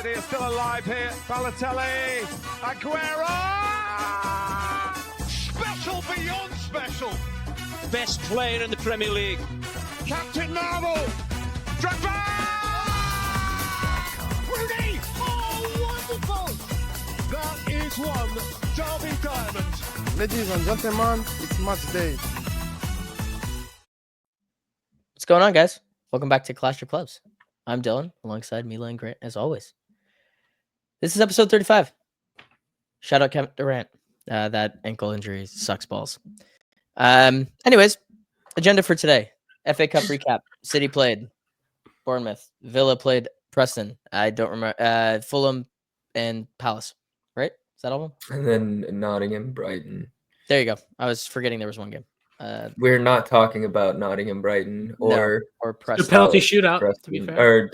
City are still alive here. Balotelli, Aguero! Special beyond special. Best player in the Premier League. Captain Marvel. Drogba! Rooney! Oh, wonderful! That is one Derby diamond. Ladies and gentlemen, it's match day. What's going on, guys? Welcome back to Clash of Clubs. I'm Dylan, alongside Mila and Grant, as always. This is episode 35. Shout out Kevin Durant. That ankle injury sucks balls. Anyways, agenda for today. FA Cup recap. City played Bournemouth. Villa played Preston. I don't remember. Fulham and Palace, right? Is that all of them? And then Nottingham, Brighton. There you go. I was forgetting there was one game. We're not talking about Nottingham, Brighton, or Preston. The penalty shootout, Preston, to be fair.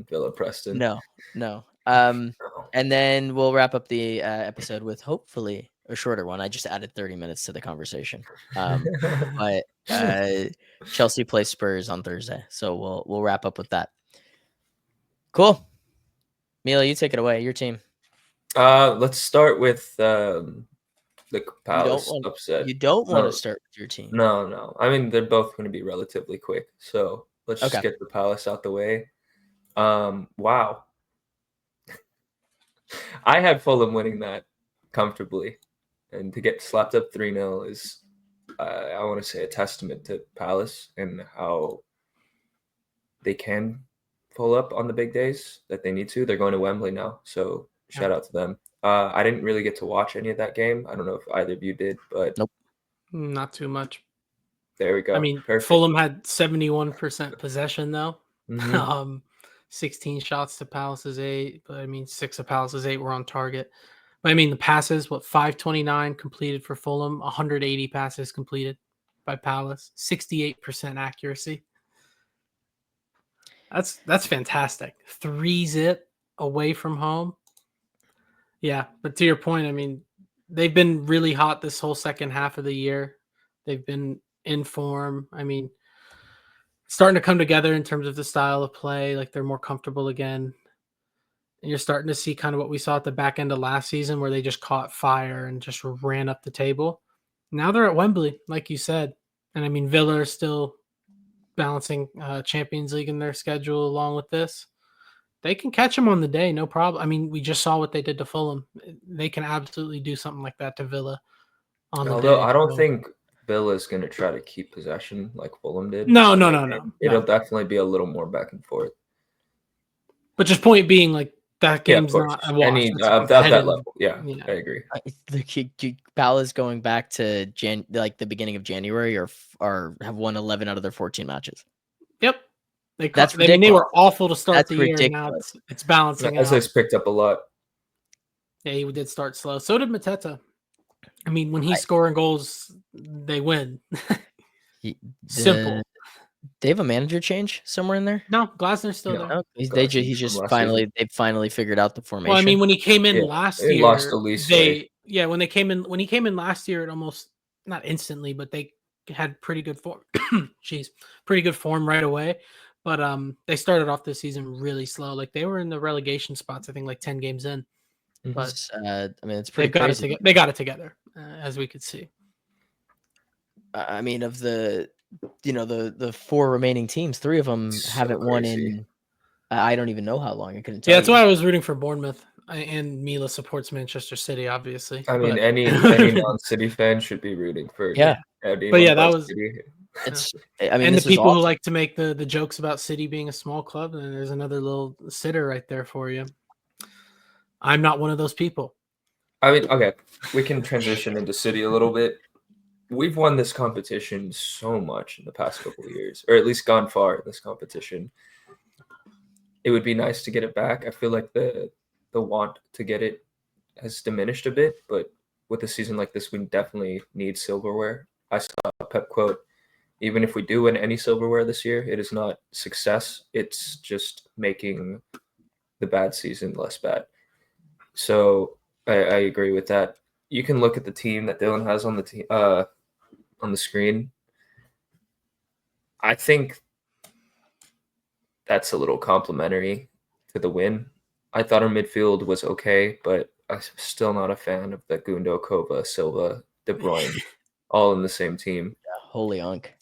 Villa Preston. No. And then we'll wrap up the episode with hopefully a shorter one. I just added 30 minutes to the conversation. But Chelsea plays Spurs on Thursday, so we'll wrap up with that. Cool. Mila, you take it away. Your team. Let's start with the Palace upset. You don't want to start with your team. No. I mean, they're both going to be relatively quick, so let's just get the Palace out the way. Wow. I had Fulham winning that comfortably, and to get slapped up 3-0 is, I want to say, a testament to Palace and how they can pull up on the big days that they need to. They're going to Wembley now, so shout out to them. I didn't really get to watch any of that game. I don't know if either of you did, but nope, not too much. There we go. I mean, perfect. Fulham had 71% possession though. Mm-hmm. 16 shots to Palace's 8, but I mean 6 of Palace's 8 were on target. But I mean the passes, 529 completed for Fulham, 180 passes completed by Palace, 68% accuracy. That's fantastic. 3-0 away from home. Yeah, but to your point, I mean, they've been really hot this whole second half of the year. They've been in form. I mean, starting to come together in terms of the style of play. Like, they're more comfortable again. And you're starting to see kind of what we saw at the back end of last season where they just caught fire and just ran up the table. Now they're at Wembley, like you said. And, I mean, Villa are still balancing Champions League in their schedule along with this. They can catch them on the day, no problem. I mean, we just saw what they did to Fulham. They can absolutely do something like that to Villa on the day. Although I don't think Villa is going to try to keep possession like Fulham did. No. It'll definitely be a little more back and forth. But just point being, like, that game's not a wash. At that level. Yeah, I agree. The Palace going back to the beginning of January or have won 11 out of their 14 matches. Yep. That's ridiculous. They were awful to start That's the year. ridiculous. Now it's balancing out. It's picked up a lot. Yeah, he did start slow. So did Mateta. I mean, when he's scoring goals, they win. Simple. They have a manager change somewhere in there? No, Glasner's still there. No, they finally figured out the formation. Well, I mean, when he came in last year, lost the least when he came in last year, it almost not instantly, but they had pretty good form. Pretty good form right away. But they started off this season really slow. Like, they were in the relegation spots, I think, like 10 games in. But I mean, it's pretty crazy. They got it together, as we could see. I mean, of the 4 remaining teams, 3 of them haven't won in I don't even know how long. I couldn't tell. Yeah, that's why I was rooting for Bournemouth. And Mila supports Manchester City, obviously. I mean, any non-City fan should be rooting for. Yeah, but yeah, that was. City. And the people who like to make the jokes about City being a small club, and there's another little sitter right there for you. I'm not one of those people. I mean, okay, we can transition into City a little bit. We've won this competition so much in the past couple of years, or at least gone far in this competition. It would be nice to get it back. I feel like the want to get it has diminished a bit, but with a season like this, we definitely need silverware. I saw a Pep quote, even if we do win any silverware this year, it is not success. It's just making the bad season less bad. So I agree with that. You can look at the team that Dylan has on the screen. I think that's a little complimentary to the win. I thought our midfield was okay, but I'm still not a fan of the Gundo, Kova, Silva, De Bruyne, all in the same team. Yeah, holy unk.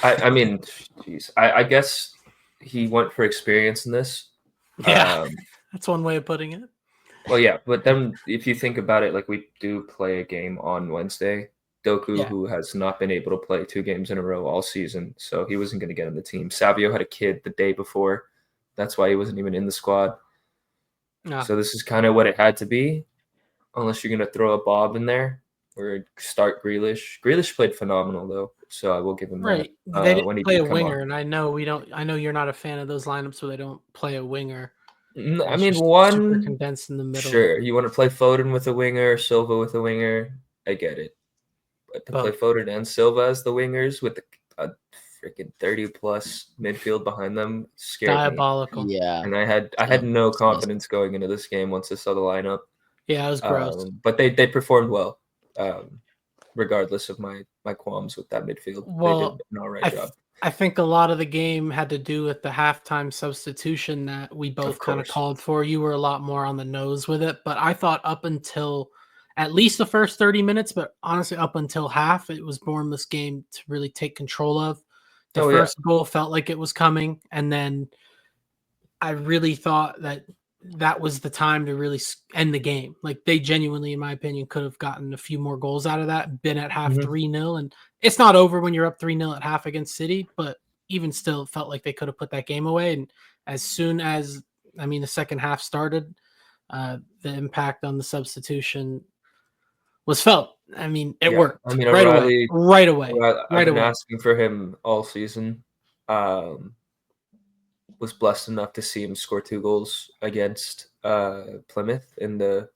I mean, geez, I guess he went for experience in this. Yeah, that's one way of putting it. Well, yeah, but then if you think about it, like we do play a game on Wednesday. Doku, Yeah. who has not been able to play 2 games in a row all season, so he wasn't going to get in the team. Savio had a kid the day before. That's why he wasn't even in the squad. Ah. So this is kind of what it had to be, unless you're going to throw a Bob in there or start Grealish. Grealish played phenomenal, though, so I will give him Right. that. They didn't when he play did a come winger, on. and I know we don't. I know you're not a fan of those lineups where they don't play a winger. I It's mean, just super one, condensed in the middle. sure, you want to play Foden with a winger, Silva with a winger, I get it. But to play But- Foden and Silva as the wingers with a freaking 30-plus midfield behind them scared Diabolical. me. Yeah. And I had no confidence going into this game once I saw the lineup. Yeah, it was gross. But they performed well, regardless of my qualms with that midfield. Well, they did an all right job. I think a lot of the game had to do with the halftime substitution that we both kind of course. called for. You were a lot more on the nose with it, but I thought up until at least the first 30 minutes, but honestly up until half, it was Bournemouth's game to really take control of. The first goal felt like it was coming, and then I really thought that was the time to really end the game. Like they genuinely, in my opinion, could have gotten a few more goals out of that, been at half 3-0. And it's not over when you're up 3-0 at half against City, but even still it felt like they could have put that game away. And as soon as, the second half started, the impact on the substitution was felt. It worked. I mean, right O'Reilly, away. Right away. I've been asking for him all season. Was blessed enough to see him score 2 goals against Plymouth in the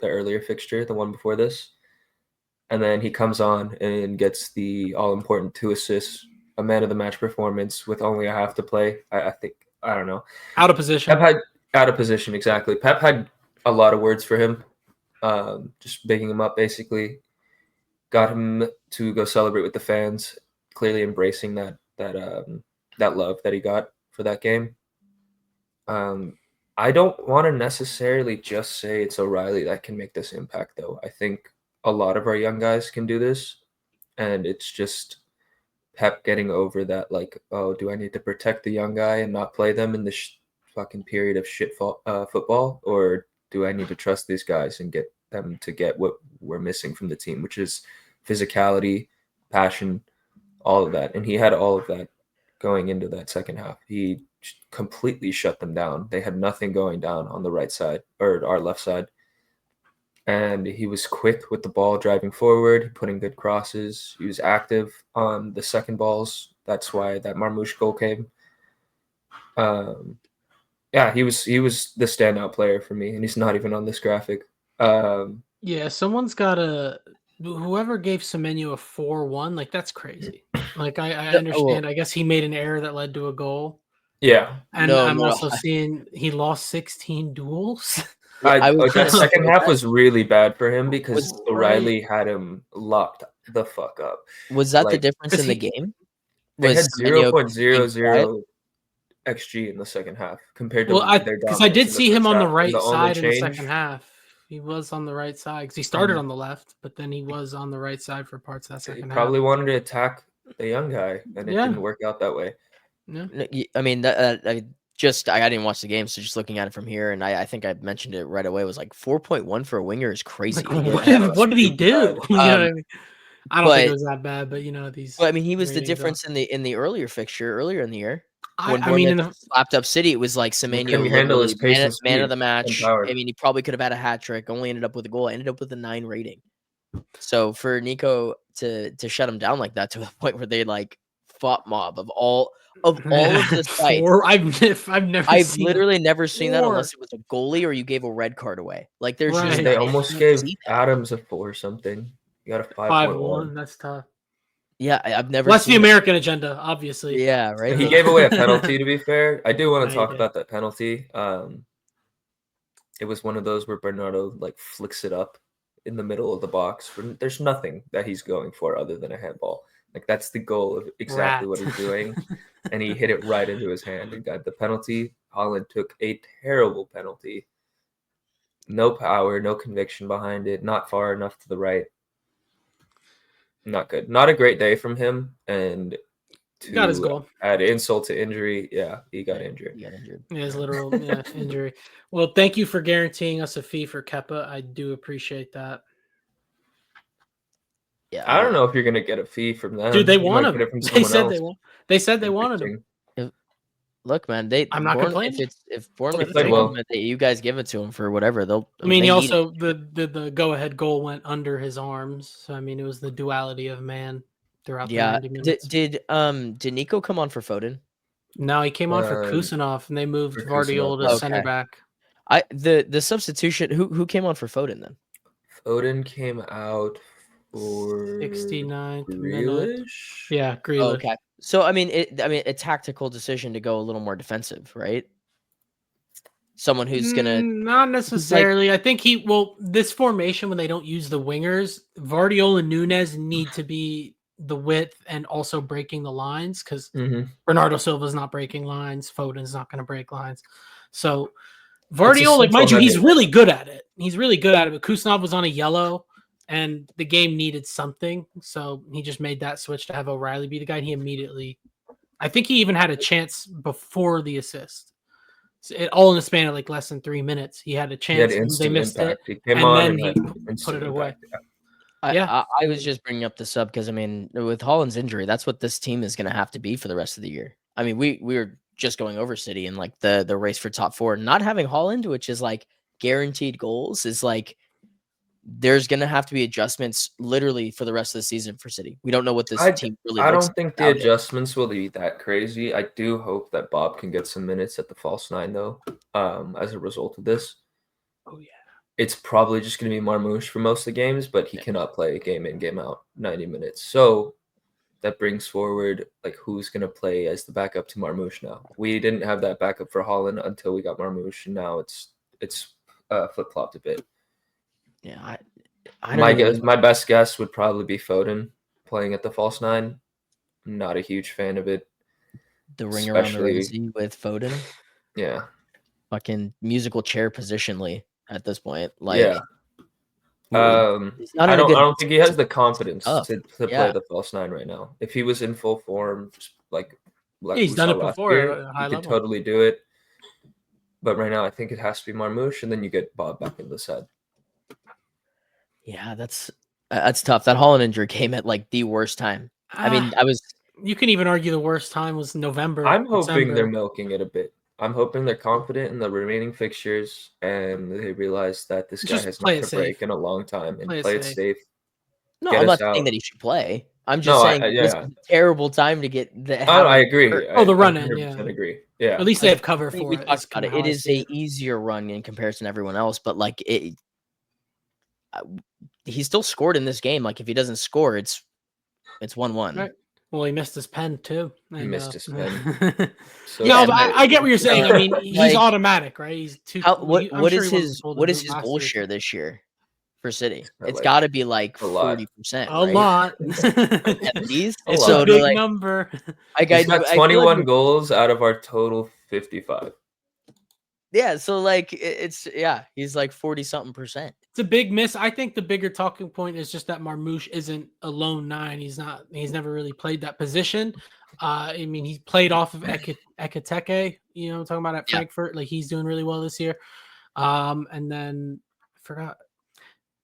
earlier fixture, the one before this. And then he comes on and gets the all-important 2 assists, a man of the match performance with only a half to play. I think, I don't know. Out of position. Out of position, exactly. Pep had a lot of words for him, just bigging him up, basically. Got him to go celebrate with the fans, clearly embracing that love that he got for that game. I don't want to necessarily just say it's O'Reilly that can make this impact, though. I think a lot of our young guys can do this, and it's just Pep getting over that, like, oh, do I need to protect the young guy and not play them in this fucking period of shit football, or do I need to trust these guys and get them to get what we're missing from the team, which is physicality, passion, all of that. And he had all of that going into that second half. He completely shut them down. They had nothing going down on the right side or our left side. And he was quick with the ball driving forward, putting good crosses. He was active on the second balls. That's why that Marmoush goal came. He was the standout player for me, and he's not even on this graphic. Yeah, someone's got whoever gave Semenyo a 4-1, like that's crazy. Like I understand. I guess he made an error that led to a goal. Yeah. And I'm also seeing he lost 16 duels. That second half was really bad for him because O'Reilly had him locked the fuck up. Was that the difference in the game? They had 0.00 XG in the second half compared to their because I did see him on the right the side in the second half. He was on the right side because he started on the left, but then he was on the right side for parts of that second half. Probably wanted to attack the young guy, and it didn't work out that way. Yeah. I mean, I didn't watch the game, so just looking at it from here, and I think I mentioned it right away. It was like 4.1 for a winger is crazy. Like, what did he do? You know what I mean? I don't think it was that bad, but these. But I mean, he was the difference in the earlier fixture earlier in the year. When in the slapped up City, it was like Semenyo handle his pace, man of the match. I mean, he probably could have had a hat trick. Only ended up with a goal. Ended up with a 9 rating. So for Nico to shut him down like that to the point where they like fought mob of all of the sites. I've literally never seen that unless it was a goalie or you gave a red card away. Like there's just they almost gave Adams a 4 something. You got a 5.1. That's tough. Yeah, I've never. That's the American agenda, obviously. Yeah, right. He gave away a penalty. To be fair, I do want to talk about that penalty. It was one of those where Bernardo like flicks it up in the middle of the box. There's nothing that he's going for other than a handball. Like that's the goal of exactly what he's doing, and he hit it right into his hand and got the penalty. Holland took a terrible penalty. No power, no conviction behind it, not far enough to the right. Not good. Not a great day from him. And Got his to goal. add insult to injury, he got injured. He got injured. Yeah, his literal injury. Well, thank you for guaranteeing us a fee for Kepa. I do appreciate that. Yeah, I don't know if you're gonna get a fee from them. Dude, they You want might him. get it from They someone said else. they want. They said they wanted him. Look, man, I'm not complaining. If Bournemouth played take well. him, you guys give it to him for whatever. I mean, they he need also the go ahead goal went under his arms. So I mean, it was the duality of man throughout the 90 minutes. Did Nico come on for Foden? No, he came on for Kusanov, and they moved for Vardiol Kusanov. to Okay. center back. The substitution. Who came on for Foden then? Foden came out for 69th minute. Grealish. Yeah, Grealish. Okay. So I mean, a tactical decision to go a little more defensive, right? Someone who's gonna not necessarily. I think this formation when they don't use the wingers, Vardiol and Nunez need to be the width and also breaking the lines because Bernardo Silva's not breaking lines. Foden's not going to break lines. So Vardiol, like mind you, he's really good at it. He's really good at it. But Kusanov was on a yellow, and the game needed something, so he just made that switch to have O'Reilly be the guy. And he immediately, I think he even had a chance before the assist. All in the span of like less than 3 minutes. He had a chance. They missed it. He came and on then and he put it away. I was just bringing up the sub because I mean, with Haaland's injury, that's what this team is going to have to be for the rest of the year. I mean, we were just going over City and like the race for top 4, not having Haaland, which is like guaranteed goals, is like there's going to have to be adjustments literally for the rest of the season for City. We don't know what this team really looks like. I don't think the adjustments will be that crazy. I do hope that Bob can get some minutes at the false 9 though, as a result of this. Oh yeah. It's probably just going to be Marmoush for most of the games, but he cannot play game in, game out 90 minutes. So that brings forward like who's going to play as the backup to Marmoush now. We didn't have that backup for Haaland until we got Marmoush, and now it's flip-flopped a bit. Yeah, my best guess would probably be Foden playing at the false 9. I'm not a huge fan of it. The ring around the rosy with Foden. Yeah. Fucking musical chair positionally at this point. Like, yeah. I don't think he has the confidence to play the false 9 right now. If he was in full form, just like he's done it before, year, he could totally do it. But right now, I think it has to be Marmoush, and then you get Bob back in the side. Yeah, that's tough. That Haaland injury came at like the worst time. I mean, you can even argue the worst time was November. I'm hoping they're milking it a bit. I'm hoping they're confident in the remaining fixtures and they realize that this guy has not a break in a long time and play it safe. No, I'm not saying that he should play. I'm just saying this is a terrible time to get the. I agree. The run in. Yeah, I agree. Yeah, at least they have cover for it. We talked about it. It is a easier run in comparison to everyone else, but like he still scored in this game. Like if he doesn't score, it's 1-1. Right. Well, he missed his pen too. He missed his pen. So I get what you're saying. I mean, he's automatic, right? He's too. What is his goal share this year for City? It's got to be like 40%. A lot. At least it's a big number. He's got 21 goals out of our total 55. Yeah, so like he's like 40-something%. It's a big miss. I think the bigger talking point is just that Marmoush isn't a lone 9. He's never really played that position. I mean, he played off of Ekiteke, I'm talking about at Frankfurt. Like he's doing really well this year. And then I forgot.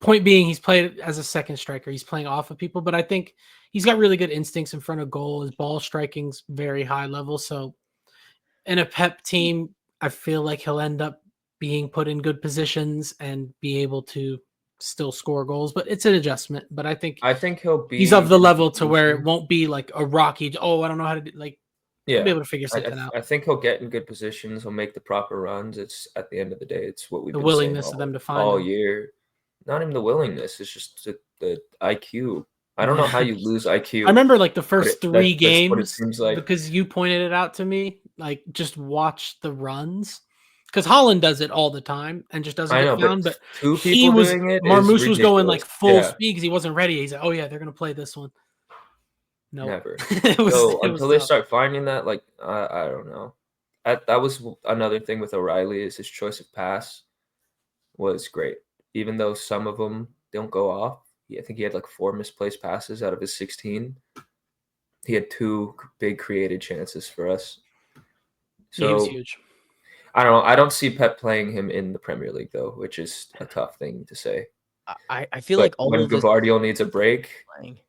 Point being, he's played as a second striker. He's playing off of people, but I think he's got really good instincts in front of goal. His ball striking's very high level. So in a Pep team, I feel like he'll end up being put in good positions and be able to still score goals, but it's an adjustment. But I think he's of the level to where it won't be like a rocky. Oh, I don't know how to do. Like, he'll be able to figure something out. I think he'll get in good positions. He'll make the proper runs. It's at the end of the day, it's what we've been willingness saying of them to find all year. Not even the willingness. It's just the IQ. I don't know how you lose IQ. I remember like the first 3 games what it seems like. because you pointed it out to me. Like just watch the runs because Haaland does it all the time and just doesn't get found. But Marmoush was going like full speed because he wasn't ready. He's like, oh yeah, they're gonna play this one. No, never. Until they start finding that, like I don't know. That was another thing with O'Reilly is his choice of pass. was great. Even though some of them don't go off, I think he had like 4 misplaced passes out of his 16. He had 2 big created chances for us. Yeah, he was So huge. I don't know. I don't see Pep playing him in the Premier League though, which is a tough thing to say. I feel But like all when of this Gavardio needs a break, playing.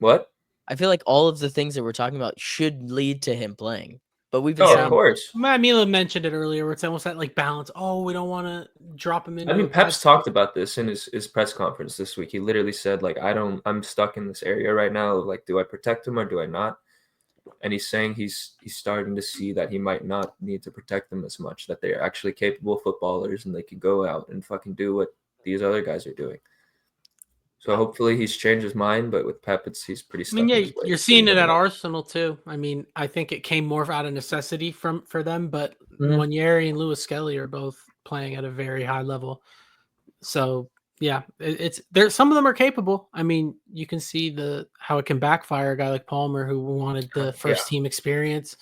what? I feel like all of the things that we're talking about should lead to him playing. But we've been Oh, saying of course. Mila mentioned it earlier, where it's almost that like balance. Oh, we don't want to drop him into. I mean, Pep's talked about this in his press conference this week. He literally said, like, I'm stuck in this area right now. Like, do I protect him or do I not? And he's saying he's starting to see that he might not need to protect them as much, that they're actually capable footballers and they can go out and fucking do what these other guys are doing. So hopefully he's changed his mind, but with Pep, he's pretty stuck. I mean, in yeah, his ways, you're so seeing you it never at know. Arsenal too. I mean, I think it came more out of necessity for them, but Mhm. Nwaneri and Lewis Skelly are both playing at a very high level. So yeah, it's there. Some of them are capable. I mean, you can see how it can backfire. A guy like Palmer who wanted the first team experience.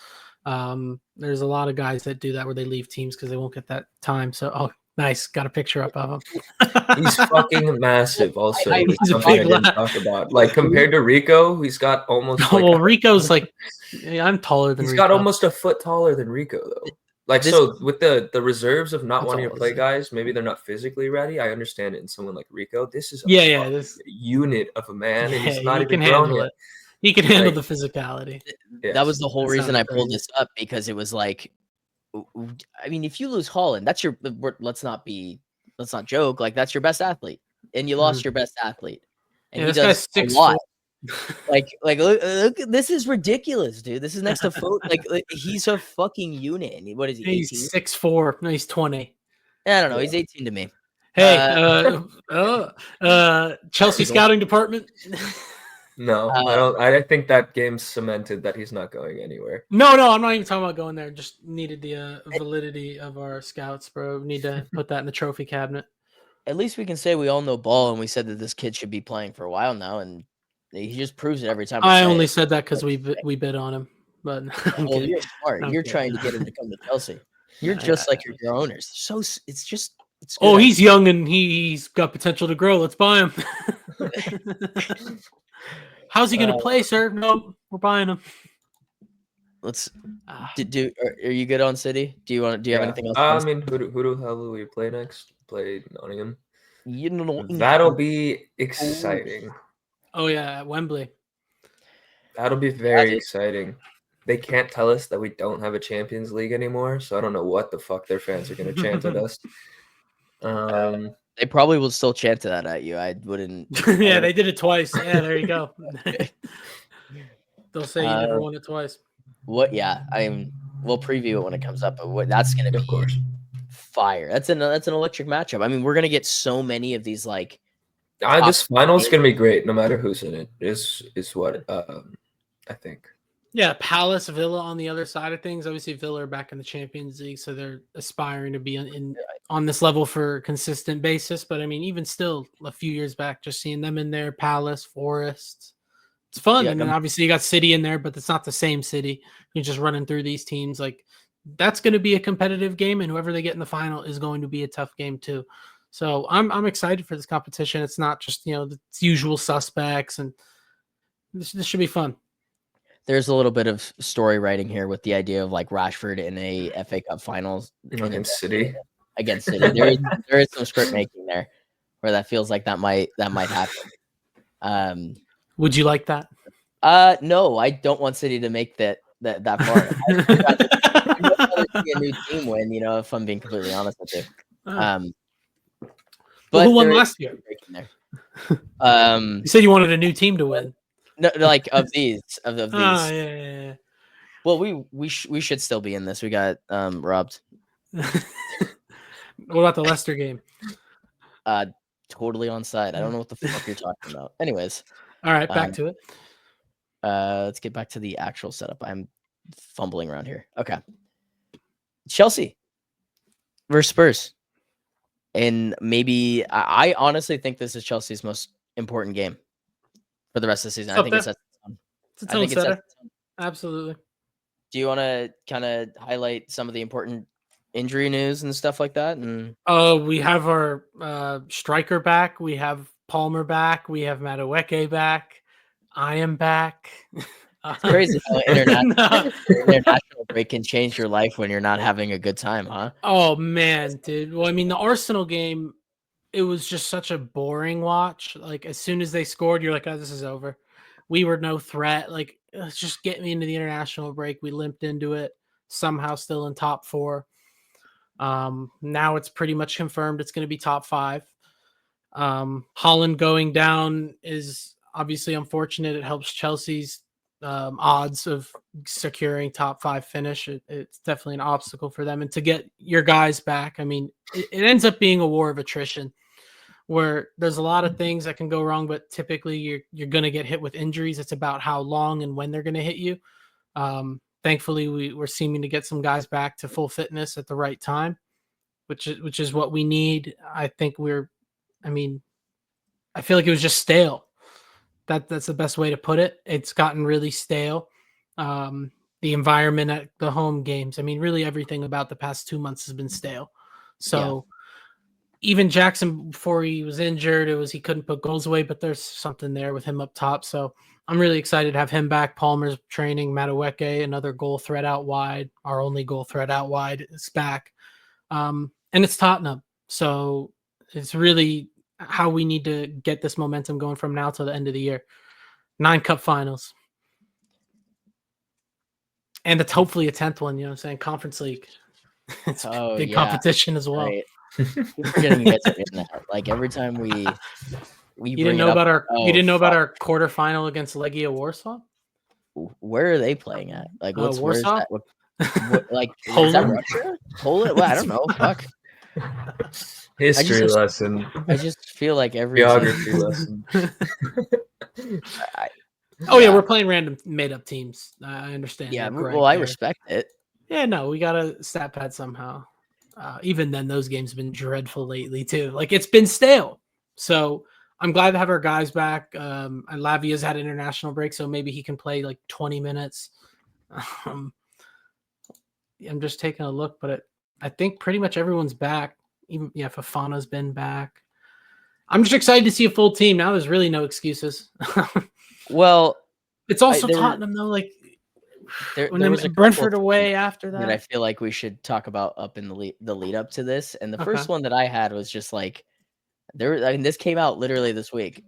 There's a lot of guys that do that where they leave teams because they won't get that time. So nice, got a picture up of him. He's fucking massive. Also, He's a something I big didn't lad. talk about. Like compared to Rico, he's got almost like Well, Rico's like, I'm taller than he's Rico. got almost a foot taller than Rico though. Like so, with the reserves of not How wanting to tall is play he? guys, maybe they're not physically ready. I understand it in someone like Rico. This is a Yeah, fucking unit of a man, and he's yeah, not he even can grown handle yet. it. He can handle Like, the physicality. yes. that was the whole That reason sounded I pulled crazy. this up, because it was like, I mean, if you lose Holland, that's your, let's not joke, like that's your best athlete, and you lost your best athlete, and Yeah, he this guy's does a 6'4". lot. Like look, this is ridiculous, dude. This is next to foot. Like he's a fucking unit. And what is he? 18? He's 6'4". No, he's 20. I don't know. He's 18 to me. Hey, Chelsea scouting department. No, I don't. I think that game cemented that he's not going anywhere. No, I'm not even talking about going there. Just needed the validity of our scouts, bro. We need to put that in the trophy cabinet. At least we can say we all know ball, and we said that this kid should be playing for a while now, and he just proves it every time. I only said that because we bid on him, but well, you're smart. I'm You're kidding. trying to get him to come to Chelsea. You're just like your owners. So it's just. It's Oh, good. he's young and he's got potential to grow. Let's buy him. How's he going to play, sir? No, we're buying him. Let's are you good on City? Do you have anything else? I mean, who the hell will we play next? Play Nottingham. You know, That'll be exciting. Oh yeah, at Wembley. That'll be very exciting. They can't tell us that we don't have a Champions League anymore, so I don't know what the fuck their fans are going to chant at us. They probably will still chant that at you. I wouldn't. Yeah, they did it twice. Yeah, there you go. They'll say you never won it twice. What? Yeah, we'll preview it when it comes up. But that's going to be, of course, fire. That's an electric matchup. I mean, we're going to get so many of these like. this final is going to be great, no matter who's in it. Is what I think. Yeah, Palace, Villa on the other side of things. Obviously, Villa are back in the Champions League, so they're aspiring to be on this level for a consistent basis. But I mean, even still, a few years back, just seeing them in there, Palace, Forest, it's fun. Yeah, and then obviously you got City in there, but it's not the same City. You're just running through these teams. Like that's going to be a competitive game, and whoever they get in the final is going to be a tough game too. So I'm excited for this competition. It's not just the usual suspects, and this should be fun. There's a little bit of story writing here with the idea of like Rashford in a FA Cup finals Against City. Against City. There is some script making there where that feels like that might happen. Would you like that? No, I don't want City to make that far. I'd rather see a new team win, if I'm being completely honest with you. But who won last year? You said you wanted a new team to win. No, like of these. Oh, yeah. Well, we should still be in this. We got robbed. What about the Leicester game? Totally onside. I don't know what the fuck you're talking about. Anyways. All right, back to it. Let's get back to the actual setup. I'm fumbling around here. Okay. Chelsea versus Spurs. And maybe I honestly think this is Chelsea's most important game for the rest of the season. I think it's a tone setter. Absolutely. Do you want to kind of highlight some of the important injury news and stuff like that? And We have our striker back. We have Palmer back. We have Madueke back. I am back. it's crazy how No. international break can change your life when you're not having a good time, huh? Oh man, dude. Well, I mean, the Arsenal game, it was just such a boring watch. Like as soon as they scored, you're like, oh, this is over. We were no threat. Like, let's just get me into the international break. We limped into it, somehow still in top 4. Now it's pretty much confirmed it's going to be top 5. Holland going down is obviously unfortunate. It helps Chelsea's odds of securing top 5 finish. It's definitely an obstacle for them. And to get your guys back, I mean, it ends up being a war of attrition where there's a lot of things that can go wrong, but typically you're going to get hit with injuries. It's about how long and when they're going to hit you. Thankfully, we're seeming to get some guys back to full fitness at the right time, which is what we need. I feel like it was just stale. That's the best way to put it. It's gotten really stale. The environment at the home games. I mean, really everything about the past 2 months has been stale. So even Jackson, before he was injured, he couldn't put goals away, but there's something there with him up top. So I'm really excited to have him back. Palmer's training, Madueke, another goal threat out wide. Our only goal threat out wide is back. And it's Tottenham. So it's really how we need to get this momentum going from now till the end of the year. 9 cup finals. And it's hopefully a 10th one, you know what I'm saying? Conference League. It's big competition as well. Right. Keep forgetting you guys are in that. Like every time we you didn't know about our quarterfinal against Legia Warsaw? Where are they playing at? Like where's Warsaw? that? Like is that Russia? Poland? Well, I don't know. Fuck. History lesson. I just feel like every geography lesson. We're playing random made up teams. I understand. Yeah, well, I respect it. Yeah, no, we got a stat pad somehow. Even then, those games have been dreadful lately too. Like it's been stale. So I'm glad to have our guys back. And Lavia's had an international break, so maybe he can play like 20 minutes. I'm just taking a look, but I think pretty much everyone's back. Even Fofana's been back. I'm just excited to see a full team. Now there's really no excuses. Well, it's also Tottenham though. Like there was a Brentford away after that. I feel like we should talk about up in the lead up to this. And the first one that I had was just like this came out literally this week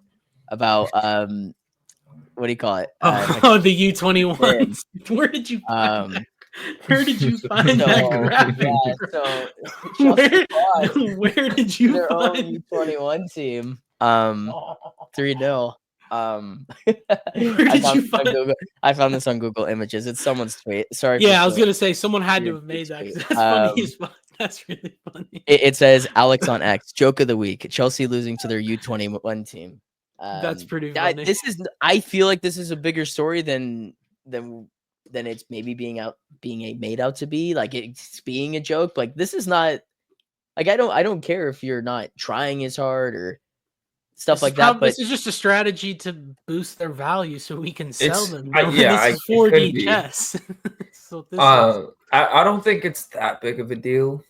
about what do you call it? The U21s. Where did you find that? Where did you find that graphic? So where did you their find own U21 team? 3-0. I found this on Google Images. It's someone's tweet. Sorry. Yeah, I was gonna say someone had to have made that. That's funny as fuck. That's really funny. It says Alex on X. Joke of the week: Chelsea losing to their U21 team. That's pretty funny. I feel like this is a bigger story than it's maybe being made out to be. Like it's being a joke. Like this is not. Like I don't care if you're not trying as hard or stuff like that. But this is just a strategy to boost their value so we can sell them. This is 4D chess. So I don't think it's that big of a deal.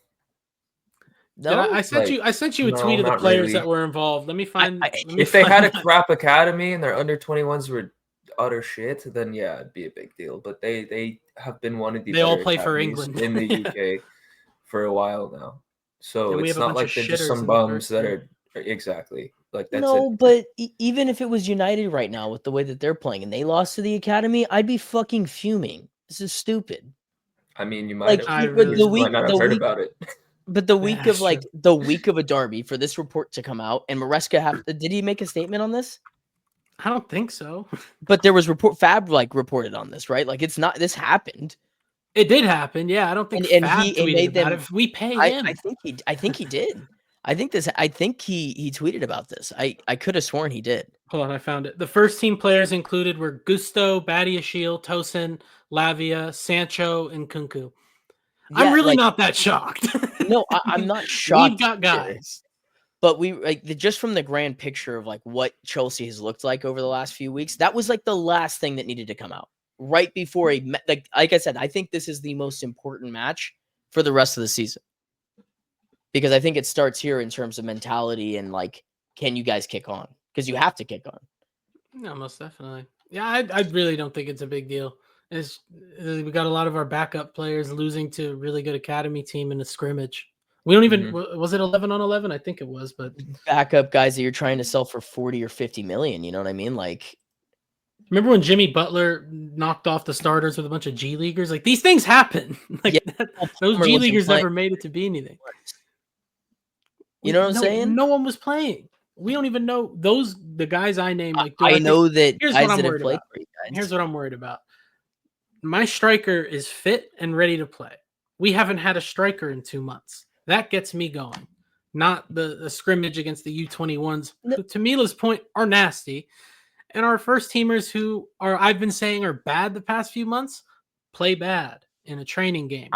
No, I sent you a tweet of the players that were involved. Let me find. If they had a crap academy and their under 21s were utter shit, then yeah, it'd be a big deal. But they have been one of the. They all play for England in the UK for a while now, so it's not like they're just some bums that are exactly like that's no. it. But even if it was United right now with the way that they're playing and they lost to the academy, I'd be fucking fuming. This is stupid. I mean, you might not have heard about it. But the week of the week of a derby for this report to come out and Maresca did he make a statement on this? I don't think so. But there was Fab reported on this, right? Like it's not this happened. It did happen, yeah. I don't think Fab tweeted about it. If we pay him. I think he did. I think he tweeted about this. I could have sworn he did. Hold on, I found it. The first team players included were Gusto, Badiashile, Tosin, Lavia, Sancho, and Kunku. Yeah, I'm really not that shocked. No, I'm not shocked. We've got guys. But just from the grand picture of like what Chelsea has looked like over the last few weeks, that was like the last thing that needed to come out right before like I said, I think this is the most important match for the rest of the season. because I think it starts here in terms of mentality and like, can you guys kick on? Because you have to kick on. No, most definitely. Yeah, I really don't think it's a big deal. We got a lot of our backup players losing to a really good academy team in a scrimmage. We don't even was it 11-on-11? I think it was, but Backup guys that you're trying to sell for 40 or 50 million. You know what I mean? Like, remember when Jimmy Butler knocked off the starters with a bunch of G Leaguers? Like these things happen. Like yeah, those Palmer G wasn't Leaguers playing. never made it to be anything. You know what I'm saying? No one was playing. We don't even know the guys I named. Like I know that here's guys what I'm that have worried played about. for you guys. Here's what I'm worried about. My striker is fit and ready to play. We haven't had a striker in 2 months. That gets me going. Not the scrimmage against the U21s, who, to Mila's point, are nasty. And our first teamers who I've been saying are bad the past few months, play bad in a training game.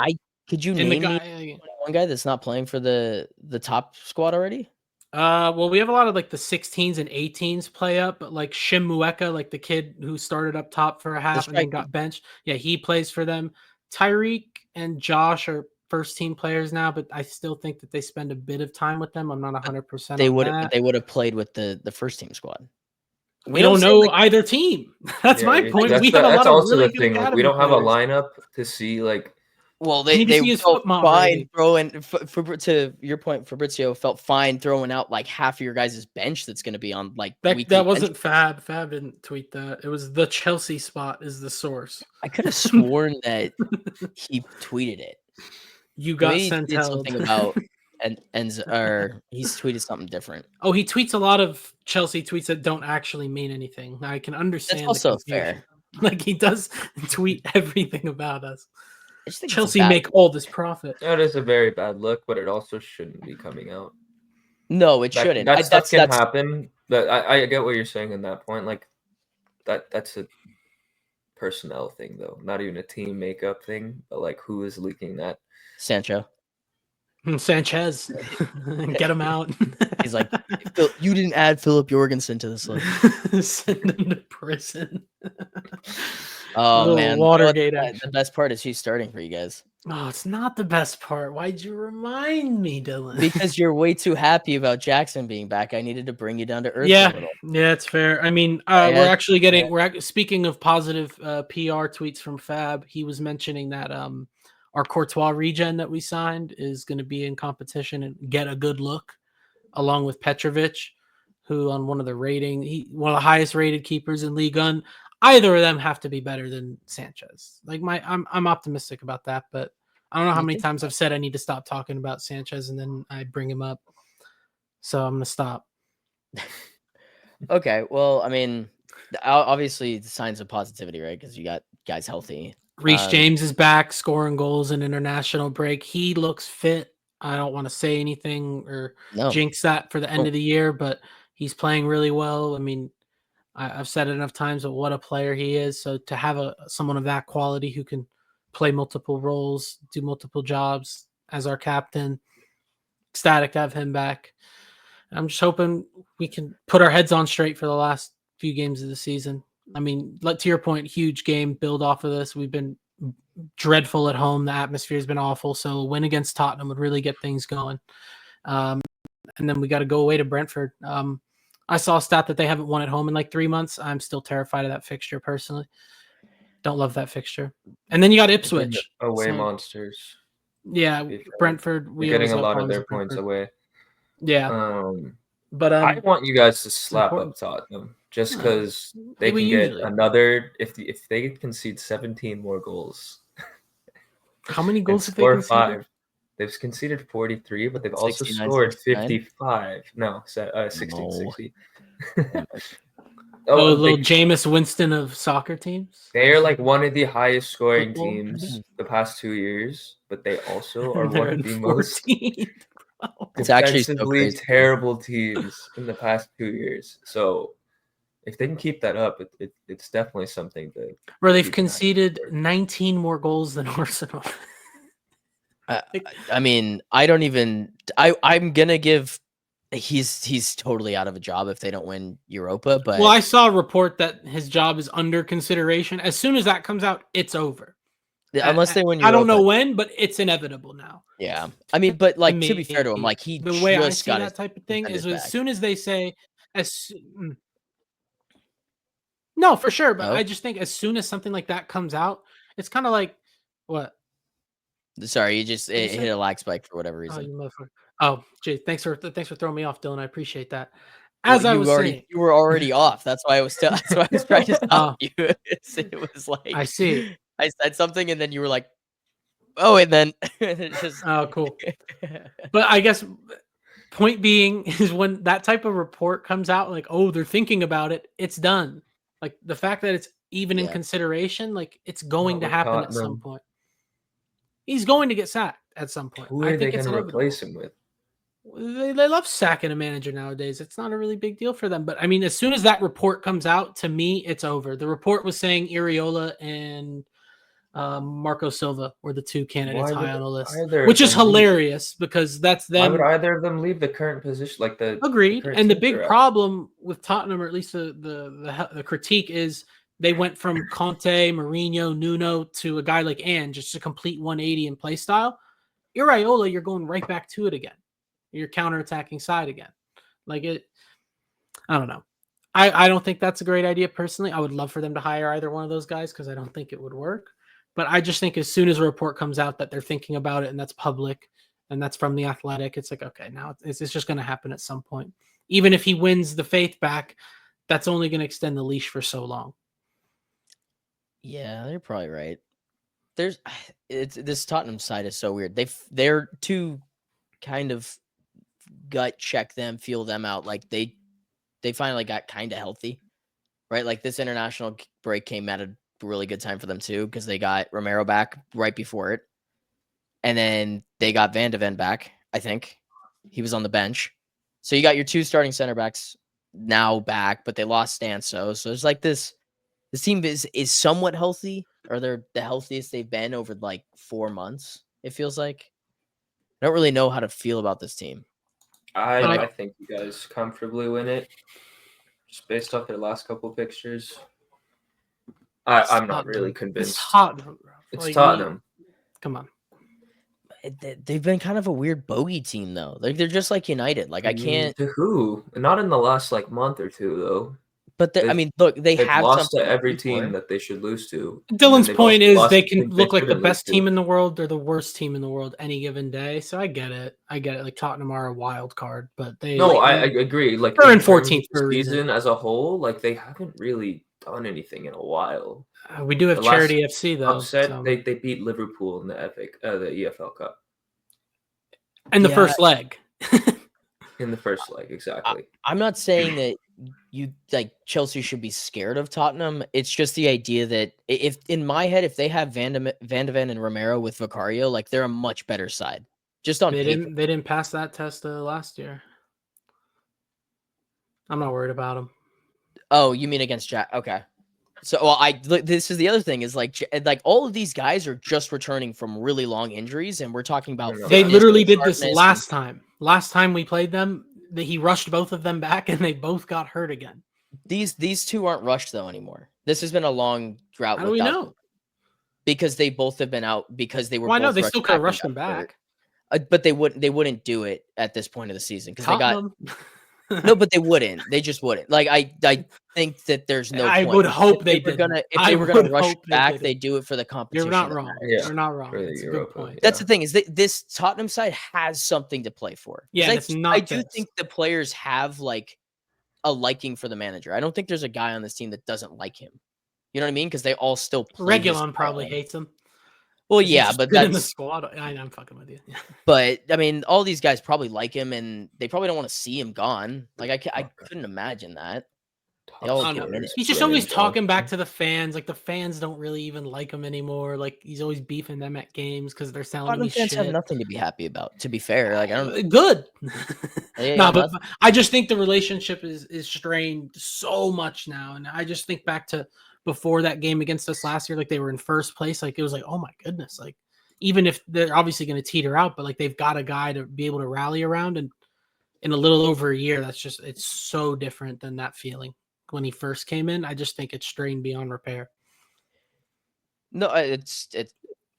Could you name me one guy that's not playing for the top squad already? Well, we have a lot of like the 16s and 18s play up, but like Shim Mueka, like the kid who started up top for a half and then got benched. Yeah, he plays for them. Tyreek and Josh are first team players now, but I still think that they spend a bit of time with them. I'm not 100%. They would have played with the first team squad. We don't know either team. That's my point. That's also the thing. Like, we don't have a lineup to see like. Well, they felt fine throwing. To your point, Fabrizio felt fine throwing out like half of your guys' bench that's going to be on like that wasn't Fab. Fab didn't tweet that. It was the Chelsea spot is the source. I could have sworn that he tweeted it. You got sent something about and or he's tweeted something different. Oh, he tweets a lot of Chelsea tweets that don't actually mean anything. I can understand. That's also fair. Like he does tweet everything about us. Chelsea make make all this profit. That is a very bad look, but it also shouldn't be coming out. No, it shouldn't. That stuff can happen. But I get what you're saying in that point. Like that's a personnel thing, though. Not even a team makeup thing. But like, who is leaking that? Sanchez, get him out. He's like, you didn't add Philip Jorgensen to this list. Send him to prison. Oh man, Watergate. The best part is he's starting for you guys. Oh, it's not the best part. Why'd you remind me, Dylan? Because you're way too happy about Jackson being back. I needed to bring you down to earth. Yeah, it's fair. I mean, we're actually getting. Speaking of positive PR tweets from Fab, he was mentioning that our Courtois regen that we signed is going to be in competition and get a good look, along with Petrovic, who on one of the one of the highest rated keepers in Ligue 1. Either of them have to be better than Sanchez. Like I'm optimistic about that, but I don't know how many times I've said I need to stop talking about Sanchez and then I bring him up. So I'm gonna stop. Okay, well, I mean, obviously the signs of positivity, right? Because you got guys healthy. Reece James is back, scoring goals in international break. He looks fit. I don't want to say anything or jinx that for the end of the year, but he's playing really well. I mean, I've said it enough times, but what a player he is. So to have someone of that quality who can play multiple roles, do multiple jobs as our captain, ecstatic to have him back. I'm just hoping we can put our heads on straight for the last few games of the season. I mean, to your point, huge game, build off of this. We've been dreadful at home. The atmosphere has been awful. So a win against Tottenham would really get things going. And then we got to go away to Brentford. I saw a stat that they haven't won at home in like 3 months. I'm still terrified of that fixture personally. Don't love that fixture. And then you got Ipswich. Monsters. Yeah, Brentford. We're getting a lot of their points away. Yeah. But I want you guys to slap up Tottenham just because they can get another. If they concede 17 more goals. How many goals have they conceded? 5. They've conceded 43, but they've also scored 55. No, 60. Little Jameis Winston of soccer teams. They are like one of the highest scoring teams the past 2 years, but they also are one of the most defensively terrible teams in the past 2 years. So if they can keep that up, it's definitely something that. Where they've conceded 19 more goals than Arsenal. I mean, I don't even. I'm gonna give. He's totally out of a job if they don't win Europa. But I saw a report that his job is under consideration. As soon as that comes out, it's over. Unless they win I don't know Europa. when, but it's inevitable now. Yeah. I mean, but like to be fair to him, Me, like he the way I just see got that type of thing is defenders as back. soon as they say, no, for sure. But No? I just think as soon as something like that comes out, it's kind of like what? Sorry, you just What'd you hit say? a lag spike for whatever Oh, reason. you motherfucker. Oh, gee, thanks for throwing me off, Dylan. I appreciate that. Well, As I was saying, you were already off. That's why I was that's why I was trying to stop you. It was like I see. I said something and then you were like, oh, and then it just Oh, cool. But I guess point being is when that type of report comes out, like, oh, they're thinking about it, it's done. Like the fact that it's even in Yeah. consideration, like it's going to with happen at some Tottenham. point. He's going to get sacked at some point. Who I are they think going it's to inevitable. replace him with? They love sacking a manager nowadays. It's not a really big deal for them. But I mean, as soon as that report comes out, to me, it's over. The report was saying Iriola and Marco Silva were the two candidates high on the list, which is hilarious because that's them. Why would either of them leave the current position? Like agreed. current And the team big they're at? problem with Tottenham, or at least the critique, is they went from Conte, Mourinho, Nuno to a guy like Ange, just a complete 180 in play style. Iriola, you're going right back to it again. Your counterattacking side again. Like it, I don't know. I don't think that's a great idea personally. I would love for them to hire either one of those guys because I don't think it would work. But I just think as soon as a report comes out that they're thinking about it and that's public and that's from the Athletic, it's like, okay, now it's just going to happen at some point. Even if he wins the faith back, that's only going to extend the leash for so long. Yeah, you're probably right. This Tottenham side is so weird. They're too kind of gut check them, feel them out. Like they finally got kind of healthy, right? Like this international break came at a really good time for them too because they got Romero back right before it, and then they got Van de Ven back. I think he was on the bench, so you got your two starting center backs now back, but they lost Stanso. So it's like this team is somewhat healthy, or they're the healthiest they've been over like 4 months. It feels like I don't really know how to feel about this team. I think you guys comfortably win it, just based off their last couple of fixtures. I'm not really convinced. It's Tottenham. It's Tottenham. Come on. They've been kind of a weird bogey team though. Like they're just like United. Like I can't. To who? Not in the last month or two though. But I mean, look, they've have lost to every before. team that they should lose to. Dylan's point is they can look like the best team in the world or the worst team in the world any given day. So I get it. Like Tottenham are a wild card, but they. No, I agree. Like they're in 14th for a reason. Season as a whole, like they haven't really done anything in a while. We do have Charity FC though. Upset. So. They beat Liverpool in the EFL Cup. In the first leg. In the first leg, exactly. I'm not saying that you like Chelsea should be scared of Tottenham. It's just the idea that if in my head, if they have Van de Ven and Romero with Vicario, like they're a much better side. Just on paper. They didn't pass that test last year. I'm not worried about them. Oh, you mean against Jack? Okay. So, this is the other thing is like all of these guys are just returning from really long injuries, and we're talking about. They literally did this last time. Last time we played them, he rushed both of them back, and they both got hurt again. These two aren't rushed though anymore. This has been a long drought. How do we know? Them. Because they both have been out because they were. Well, I know they still could have rushed them back, but they wouldn't do it at this point of the season because they got. No, but they wouldn't. They just wouldn't. Like I think that there's no. I point. would hope if they were gonna rush back, they do it for the competition. You're not wrong. Yeah. You're not wrong. That's a good point. That's the thing is that this Tottenham side has something to play for. Yeah, I do think the players have like a liking for the manager. I don't think there's a guy on this team that doesn't like him. You know what I mean? Because they all still play. Reguilon probably hates him. Well, yeah, but that's in the squad. I'm fucking with you. But I mean, all these guys probably like him, and they probably don't want to see him gone. Like I couldn't imagine that. He's just always talking back to the fans. Like the fans don't really even like him anymore. Like he's always beefing them at games because they're selling him fans shit. Have nothing to be happy about. To be fair, like I don't. Good. But I just think the relationship is strained so much now, and I just think back to. Before that game against us last year, like they were in first place, like it was like, oh my goodness, like even if they're obviously going to teeter out, but like they've got a guy to be able to rally around, and in a little over a year, it's so different than that feeling when he first came in. I just think it's strained beyond repair. No,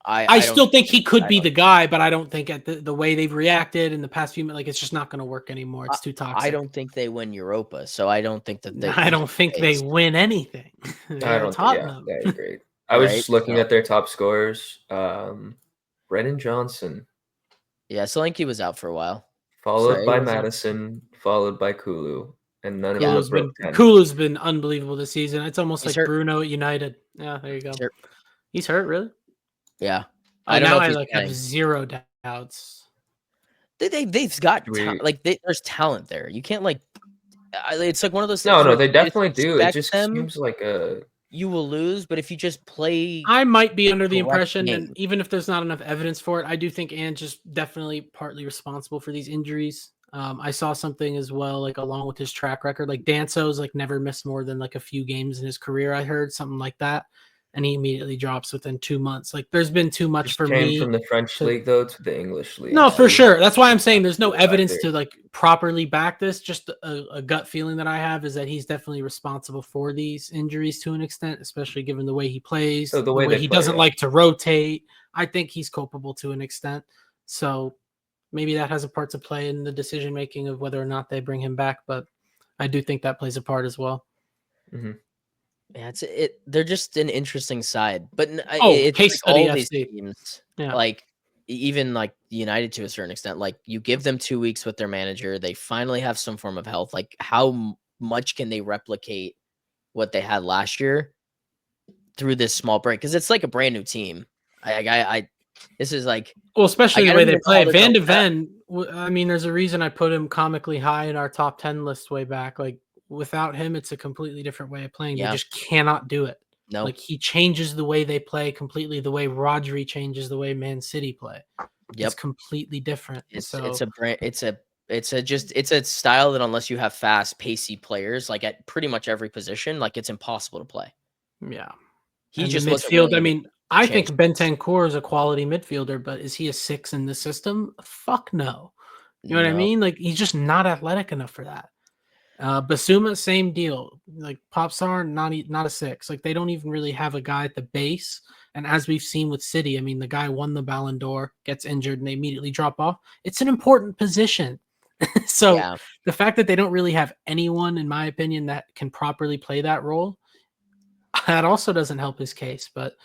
I still think he could be don't- the guy, but I don't think at the way they've reacted in the past few minutes, like it's just not going to work anymore. It's too toxic. I don't think they win Europa, so I don't think that they. I don't think they win anything. I don't think, yeah, Tottenham. I agree. I was Right, just looking so- at their top scorers. Brennan Johnson, Yeah, Solanke was out for a while. followed So by it was- Madison, followed by Kulu, and none of Yeah. them broke 10. Kulu's been unbelievable this season. It's almost He's like hurt. Bruno at United. Yeah, there you go. He's hurt. He's hurt, really? Yeah, Oh, I don't now know if I he's have playing. zero doubts. They've got We- there's talent there. You can't it's like one of those things. No, where they if you definitely do. It disrespect just them, seems like a you will lose. But if you just play, I might be under the correct impression, game. and even if there's not enough evidence for it, I do think Ange is definitely partly responsible for these injuries. I saw something as well, like along with his track record, like Danso's like never missed more than like a few games in his career. I heard something like that, and he immediately drops within 2 months. Like there's been too much just for came me. from the French league though to the English league. No, for So sure. That's why I'm saying there's no Right evidence there. to like properly back this. Just a gut feeling that I have is that he's definitely responsible for these injuries to an extent, especially given the way he plays, So the way they he play, doesn't yeah. like to rotate. I think he's culpable to an extent. So maybe that has a part to play in the decision making of whether or not they bring him back. But I do think that plays a part as well. Mhm. yeah, they're just an interesting side. But it's case like study all these FC. teams, Yeah. like even like United to a certain extent. Like you give them 2 weeks with their manager, they finally have some form of health. Like how much can they replicate what they had last year through this small break? Because it's like a brand new team. This is like Well, especially I the don't way they even play. call this Van a de prep. Ven, I mean, there's a reason I put him comically high in our top 10 list way back. Like, without him, it's a completely different way of playing. Yeah. They just cannot do it. no. Like, he changes the way they play completely, the way Rodri changes the way Man City play. Yep. It's completely different. It's So, a brand. It's a style that unless you have fast, pacey players, like at pretty much every position, like it's impossible to play. yeah. He And just the wasn't midfield. willing I to mean, I change think Bentancur is a quality midfielder, but is he a 6 in the system? Fuck no. You know what I No. mean? Like he's just not athletic enough for that. Basuma, same deal. Like Popsar, not a 6. Like they don't even really have a guy at the base. And as we've seen with City, I mean, the guy won the Ballon d'Or, gets injured, and they immediately drop off. It's an important position. So Yeah. the fact that they don't really have anyone, in my opinion, that can properly play that role, that also doesn't help his case. But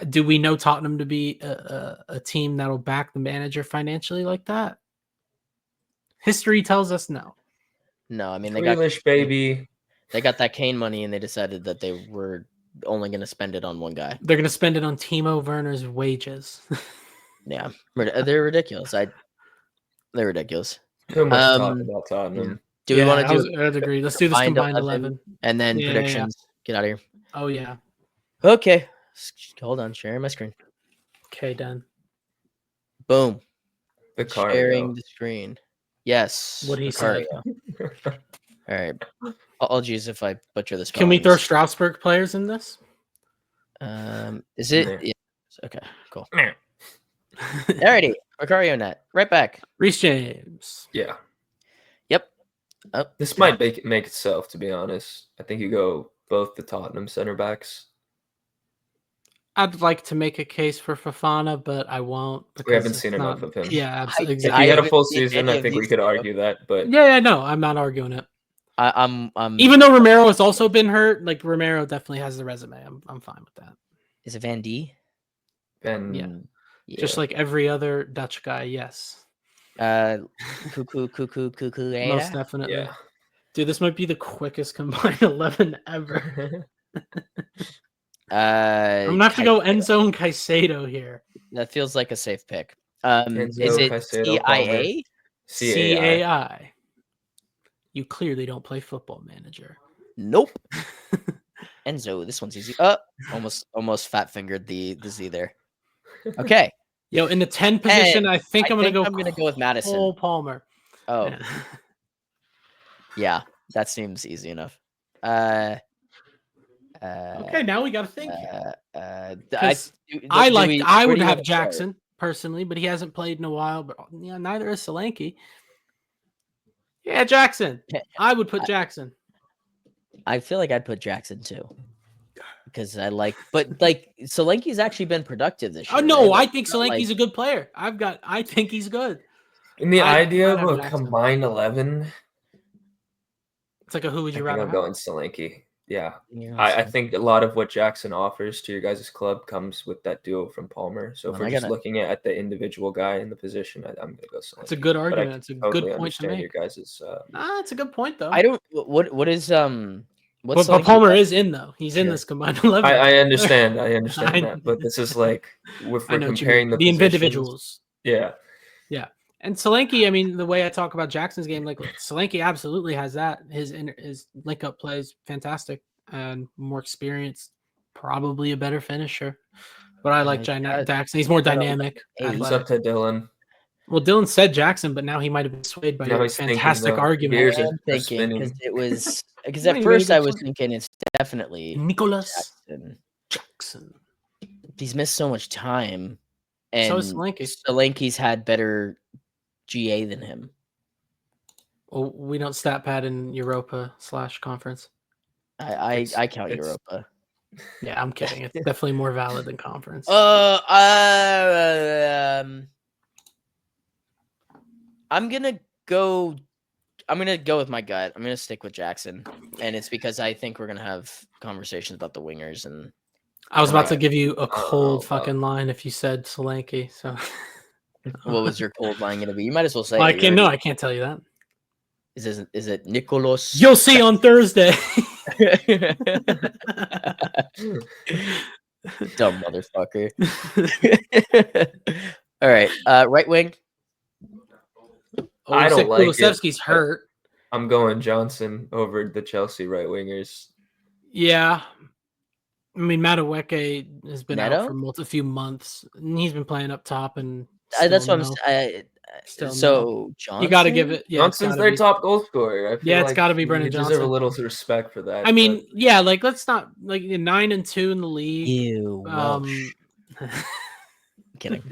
do we know Tottenham to be a team that'll back the manager financially like that? History tells us no. No, I mean Grealish, baby. they got that Kane money and they decided that they were only going to spend it on one guy. They're going to spend it on Timo Werner's wages. Yeah, they're ridiculous. They're ridiculous. Too much talk Um, about Tottenham. Do we want to do I'd agree. Let's do this combined 11. and then Yeah, yeah. predictions? Get out of here. Oh, yeah. Okay, hold on. Sharing my screen. Okay, done. Boom. Vicario. Sharing the screen. Yes. What'd he say? Vicario. All right. Apologies if I butcher this. Can we throw Strasbourg players in this? Is it? Nah. Yeah. Okay. Cool. Alrighty. Vicario net. Right back. Reece James. Yeah. Yep. Oh, This might make itself, to be honest. I think you go both the Tottenham center backs. I'd like to make a case for Fofana, but I won't. We haven't it's seen enough of him. Yeah, I- If exactly. he had a haven't full seen season, any I of think we these could two. argue that. But Yeah, no, I'm not arguing it. I'm. Even though Romero has also been hurt, like Romero definitely has the resume. I'm fine with that. Is it Van D? Ben, Yeah. Just like every other Dutch guy, yes. Cuckoo. Most definitely. yeah. Dude, this might be the quickest combined 11 ever. I'm gonna have to go Enzo and Caicedo here. That feels like a safe pick. Enzo, Is it Caicedo, Palmer. CIA? CAI. CAI. You clearly don't play Football Manager. Nope. Enzo, this one's easy. Almost fat fingered the Z there. Okay. Yo, in the 10 position, I think I'm gonna go. I'm gonna go with Madison. Cole Palmer. Oh, Yeah. yeah, that seems easy enough. Okay, now we gotta think. I would have Jackson personally, but he hasn't played in a while. But yeah, neither is Solanke. Yeah, Jackson. I would put Jackson. I feel like I'd put Jackson too. because I like, but like Solanke's actually been productive this year. Oh no, right? I think It's not Solanke's like- a good player. I think he's good. In the I'd idea of have a Jackson. combined 11, It's like a who would I you think rather I'm have? going Solanke. Yeah. you know, I so- think a lot of what Jackson offers to your guys' club comes with that duo from Palmer. So if Man, we're I just gotta- looking at the individual guy in the position, I'm going to go Solanke. It's a good But I argument. It's a totally good point to understand make. your guys' It's a good point though. I don't. What is what's But Solanke's Palmer best- is in though. He's in Yeah. this combined 11. I understand. I I- understand that. But this is like, if I we're know what you comparing mean. the positions, individuals. yeah. And Solanke, I mean, the way I talk about Jackson's game, like Solanke absolutely has that. His link up play is fantastic and more experienced, probably a better finisher. But I like Jackson. He's more dynamic. Hey, It's athletic. up to Dylan. Well, Dylan said Jackson, but now he might have been swayed by Now your he's thinking, fantastic though. argument. Gears I are am thinking because spinning. it was because Wait, at you first made a I good was choice. thinking it's definitely Nicholas Jackson. Jackson. He's missed so much time, and So is Solanke. Solanke's had better GA than him. Well, we don't stat pad in Europa/conference. I count it's- Europa. Yeah, I'm kidding. It's definitely more valid than conference. I'm gonna go with my gut. I'm gonna stick with Jackson, and it's because I think we're gonna have conversations about the wingers. And I was about to Alright. give you a cold Oh, fucking line if you said Solanke. So what was your cold line gonna be? You might as well say. Well, I it. can't. No, I can't tell you that. Is it Nicholas? You'll see on Thursday. Dumb motherfucker. All right, right wing. I don't like it, Kulusevski's but- hurt. I'm going Johnson over the Chelsea right wingers. Yeah. I mean, Madueke has been Neto? out for a few months. And he's been playing up top, and That's still what I'm no. saying. Still So Johnson, You got to give it. Yeah, it's Johnson's gotta their be. top goal scorer. I feel Yeah, it's like gotta be you Brendan deserve Johnson. a little respect for that. I mean, yeah, like let's not like 9-2 in the league. Ew, Welsh. Kidding.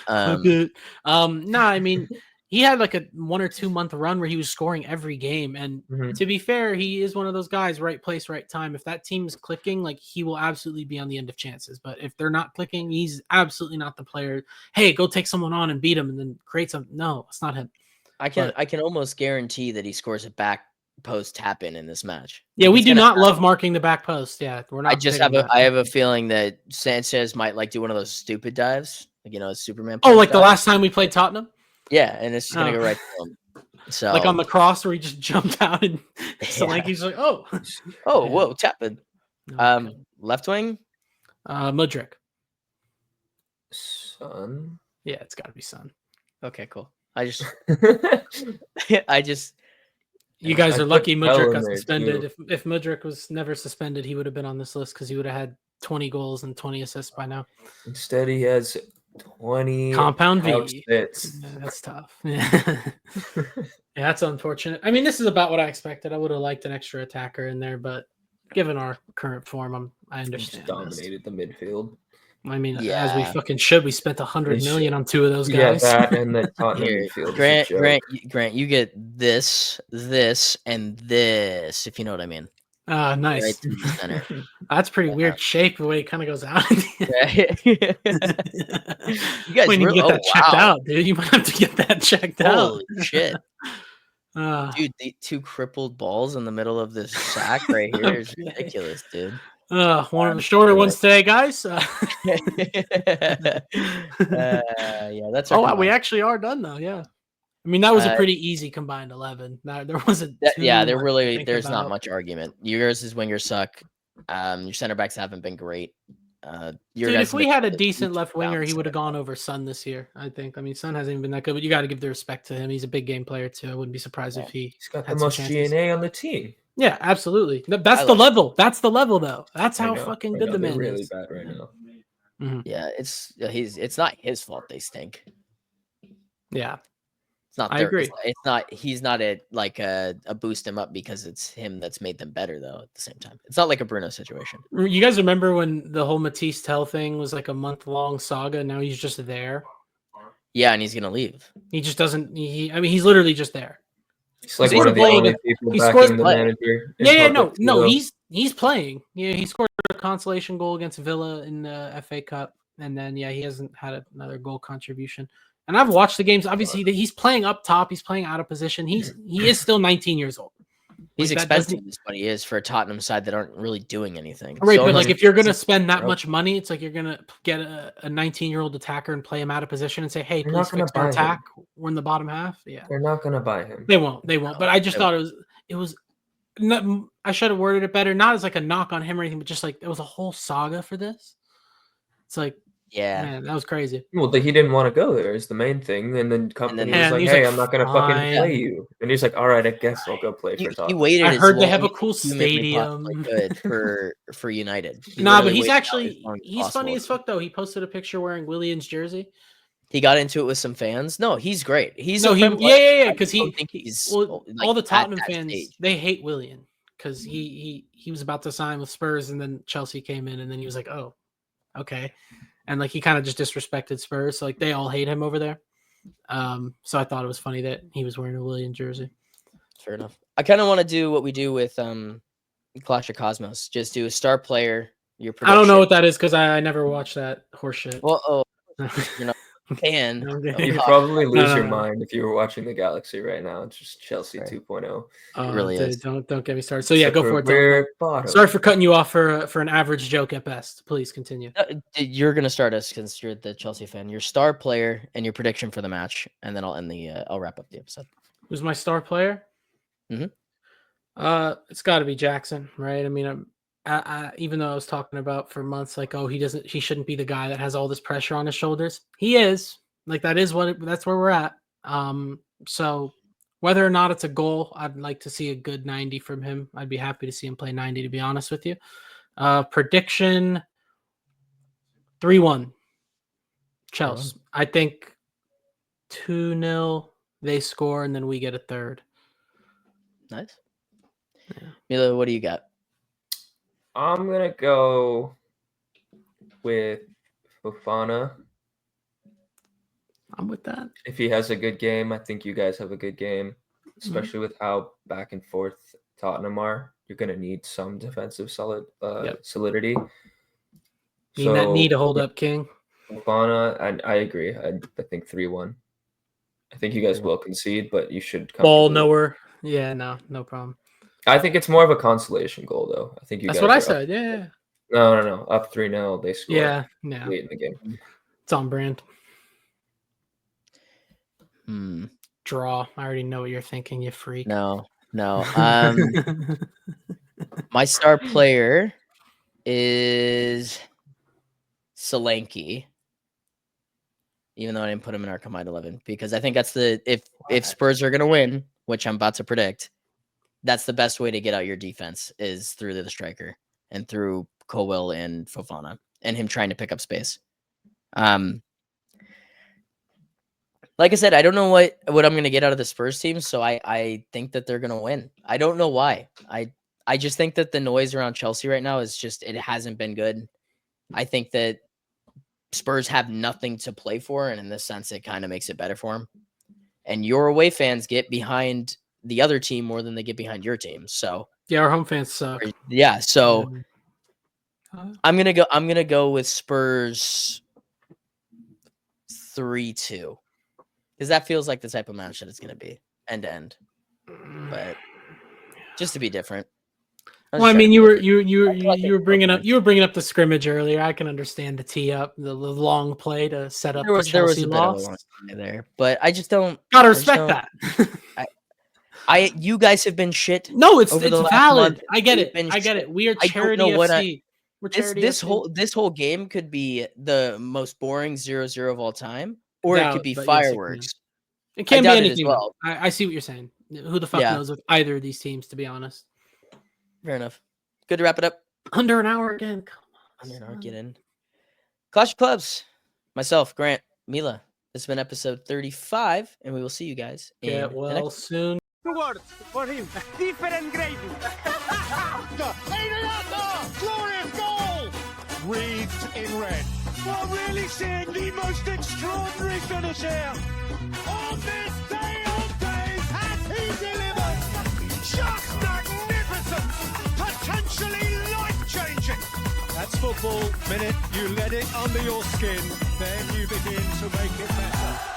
No, I mean, he had like a 1 or 2 month run where he was scoring every game. And Mhm. to be fair, he is one of those guys, right place, right time. If that team's clicking, like he will absolutely be on the end of chances. But if they're not clicking, he's absolutely not the player. Hey, go take someone on and beat him and then create some. No, it's not him. I can almost guarantee that he scores a back post tap in this match. Yeah, Like, we it's do gonna not happen. love marking the back post. Yeah, we're not. I just big on have that. I have a feeling that Sanchez might like do one of those stupid dives, like a Superman. Oh, punch like the dive. last time we played Tottenham? Yeah, and it's just gonna Oh. go right to him. So Like on the cross where he just jumped out and Solanke's like, oh. oh Yeah. whoa, tapping. Okay. Left wing. Mudryk. Son. Yeah, it's got to be Son. Okay, cool. I just You Yeah, guys I are put lucky Bell Mudryk in got there, suspended. too. If Mudryk was never suspended, he would have been on this list because he would have had 20 goals and 20 assists by now. Instead, he has 20 Compound couch V. sits. Yeah, that's tough. Yeah. Yeah, that's unfortunate. I mean, this is about what I expected. I would have liked an extra attacker in there, but given our current form, I He understand. just dominated the midfield. I mean, as we Yeah. fucking should. We spent $100 We million should. on 2 of those Yeah, guys. that and the Tottenham here, midfield. is a Grant, joke. Grant, you get this, and this, if you know what I mean. Nice. Right through the center. That's pretty weird shape the way it kind of goes out. you guys We need to really- get that checked wow. out, dude. You might have to get that checked out. Holy shit. Uh, Dude, the 2 crippled balls in the middle of this sack right here is Okay. ridiculous, dude. one of the shorter ones today, guys. Yeah, that's our Oh, wow, we combined. actually are done though. Yeah. I mean, that was a Uh, pretty easy combined 11. There wasn't. Yeah, too much to think there's not about. much argument. Yours is wingers suck. Your center backs haven't been great. Your Dude, guys if have we been had a good. decent Each left winger, he bounce. would have gone over Son this year. I think. I mean, Son hasn't even been that good, but you got to give the respect to him. He's a big game player too. I wouldn't be surprised if he. He's got the had some most chances. G&A on the team. Yeah, absolutely. That's I the like- level. That's the level, though. That's I how know, fucking I good know, the they're man really is. bad right now. Yeah, it's not his fault they stink. Yeah, It's not. I their- agree. It's not. He's not a boost him up because it's him that's made them better though. At the same time, it's not like a Bruno situation. you guys remember when the whole Matisse Tell thing was like a month-long saga? Now he's just there. Yeah, and he's gonna leave. He just doesn't. I mean, he's literally just there. He's like He's one of the playing- only people he scores backing the play. manager. in Yeah, no, public, too, though. he's playing. Yeah, he scored a consolation goal against Villa in the FA Cup, and then he hasn't had another goal contribution. And I've watched the games. Obviously, he's playing up top. He's playing out of position. He is still 19 years old. He's Like, expensive, is what he is for a Tottenham side that aren't really doing anything. Right, So but much- like if you're gonna spend that much money, it's like you're gonna get a 19-year-old attacker and play him out of position and say, "Hey, They're please not gonna fix our buy him. attack. We're in the bottom half." Yeah, They're not gonna buy him. they won't. But I just thought it was. I should have worded it better, not as like a knock on him or anything, but just like it was a whole saga for this. It's like, Yeah. man, that was crazy. Well, he didn't want to go there is the main thing, and then company then- was like, he's "Hey, like, I'm not gonna fucking "Fine." play you," and he's like, "All right, I guess I'll go play He for Tottenham." waited. I as heard they long have a as cool humanly possibly stadium. could for United. He Nah, but literally he's waited out actually as long as he's funny possible. as fuck though. He posted a picture wearing Willian's jersey. He got into it with some fans. No, he's great. He's No, a he fun player. yeah, I because don't think he's well, like, all the at Tottenham that fans stage. they hate Willian because he was about to sign with Spurs and then Chelsea came in and then he was like, oh, okay, and like he kind of just disrespected Spurs, so like they all hate him over there. So I thought it was funny that he was wearing a Willian jersey. Fair enough. I kind of want to do what we do with Clash of Cosmos. Just do a star player. Your prediction. I don't know what that is because I never watched that horseshit. Well, you're not can. No, I'm You'd kidding. probably lose no, your no. mind if you were watching the Galaxy right now. It's just Chelsea Right. 2.0. really Dude, is. don't get me started. So yeah, go for it. Dylan. We're bottom. Sorry for cutting you off for an average joke at best. Please continue. You're gonna start us because you're the Chelsea fan. Your star player and your prediction for the match, and then I'll end I'll wrap up the episode. Who's my star player? Mhm. It's got to be Jackson, right? I mean, I even though I was talking about for months, like, oh, he shouldn't be the guy that has all this pressure on his shoulders. He is. Like that's where we're at. So whether or not it's a goal, I'd like to see a good 90 from him. I'd be happy to see him play 90, to be honest with you. Prediction 3-1 Chelsea. I think 2-0 they score and then we get a third. Nice. Yeah. Mila, what do you got? I'm gonna go with Fofana. I'm with that. If he has a good game, I think you guys have a good game, especially with how back and forth Tottenham are. You're gonna need some defensive solidity. Need to hold up, King. Fofana, and I agree. I think 3-1. I think you guys will concede, but you should Ball comfortably- nowhere. Yeah, no problem. I think it's more of a consolation goal, though. I think you That's guys what I are up- said. Yeah. No. Up 3-0. They score Yeah. late in the game. It's on brand. Hmm. Draw. I already know what you're thinking, you freak. No. My star player is Solanke. Even though I didn't put him in our combined 11, because I think that's if Spurs are gonna win, which I'm about to predict, that's the best way to get out your defense is through the striker and through Colwell and Fofana and him trying to pick up space. Like I said, I don't know what I'm gonna get out of the Spurs team, so I think that they're gonna win. I don't know why. I just think that the noise around Chelsea right now is just it hasn't been good. I think that Spurs have nothing to play for, and in this sense, it kind of makes it better for them. And your away fans get behind the other team more than they get behind your team. So Yeah, our home fans suck. yeah, so Huh? I'm gonna go with Spurs 3-2 because that feels like the type of match that it's gonna be end to end, but just to be different. Well, I mean, you were bringing up the scrimmage earlier. I can understand the tee up, the long play to set up there was the a Chelsea bit of a loss. long play there, but I just don't. Gotta I just respect don't- that. You guys have been shit. No, it's over the last valid. month. I get You've it. been I get shit. it. We are I don't charity know what FC. We're charity This FC. this whole game could be the most boring 0-0 of all time, or it Doubt, could be but yes, it can. fireworks. It can't be doubt it as anything. well. I see what you're saying. Who the fuck Yeah. knows with either of these teams, to be honest. Fair enough. Good to wrap it up. Under an hour again. Come on. I'm gonna son. get in. Clash of Clubs. Myself, Grant, Mila. This has been episode 35, and we will see you guys in Get the well next soon. Words for him. Different gravy. Glorious goal. Wreathed in red. We're really seeing the most extraordinary finish here. On this day of days, has he delivered? Just magnificent. Potentially life-changing. football, minute you let it under your skin, then you begin to make it better.